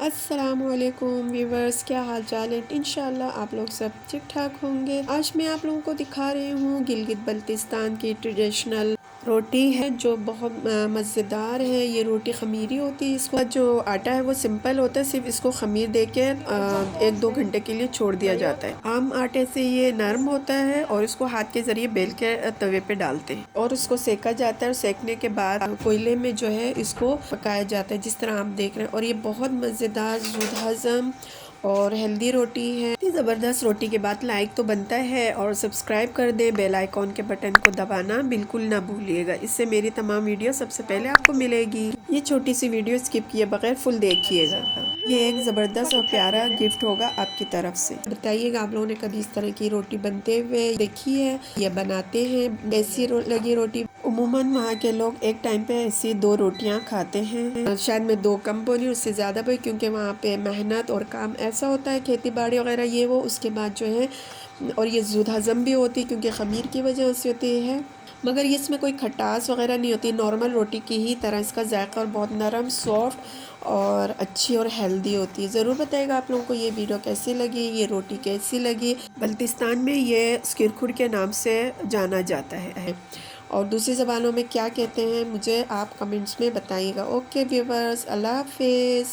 अस्सलामुअलैकुम व्यूवर्स, क्या हाल चाल है। इंशाल्लाह आप लोग सब ठीक ठाक होंगे। आज मैं आप लोगों को दिखा रही हूँ गिलगित बल्तिस्तान की ट्रेडिशनल रोटी है जो बहुत मज़ेदार है। ये रोटी खमीरी होती है। इसका जो आटा है वो सिंपल होता है, सिर्फ इसको खमीर देके 1-2 घंटे के लिए छोड़ दिया जाता है। आम आटे से ये नरम होता है और इसको हाथ के ज़रिए बेल के तवे पे डालते हैं और उसको सेका जाता है और सेकने के बाद कोयले में जो है इसको पकाया जाता है, जिस तरह आप देख रहे हैं। और ये बहुत मज़ेदार, ज़ुद हज़म और हेल्दी रोटी है। इतनी ज़बरदस्त रोटी के बाद लाइक तो बनता है और सब्सक्राइब कर दें। बेल आइकॉन के बटन को दबाना बिल्कुल ना भूलिएगा, इससे मेरी तमाम वीडियो सबसे पहले आपको मिलेगी। ये छोटी सी वीडियो स्किप किए बगैर फुल देखिएगा। ये एक ज़बरदस्त और प्यारा गिफ्ट होगा आपकी तरफ से। बताइएगा आप लोगों ने कभी इस तरह की रोटी बनते हुए देखी है या बनाते हैं। ऐसी लगी रोटी उमूमन वहाँ के लोग एक टाइम पे ऐसी 2 रोटियाँ खाते हैं। शायद मैं 2 कम बोली, उससे ज़्यादा बोली, क्योंकि वहाँ पे मेहनत और काम ऐसा होता है, खेती बाड़ी वगैरह ये वो। उसके बाद जो है और ये ज़ुद हज़म भी होती है क्योंकि ख़मीर की वजह से होती है। मगर ये इसमें कोई खटास वगैरह नहीं होती, नॉर्मल रोटी की ही तरह इसका जायका और बहुत नरम, सॉफ्ट और अच्छी और हेल्दी होती है। ज़रूर बताइएगा आप लोगों को ये वीडियो कैसी लगी, ये रोटी कैसी लगी। बल्तिस्तान में ये स्किरखुर के नाम से जाना जाता है और दूसरी ज़बानों में क्या कहते हैं मुझे आप कमेंट्स में बताइएगा। ओके व्यूवर्स, अल्लाह हाफिज़।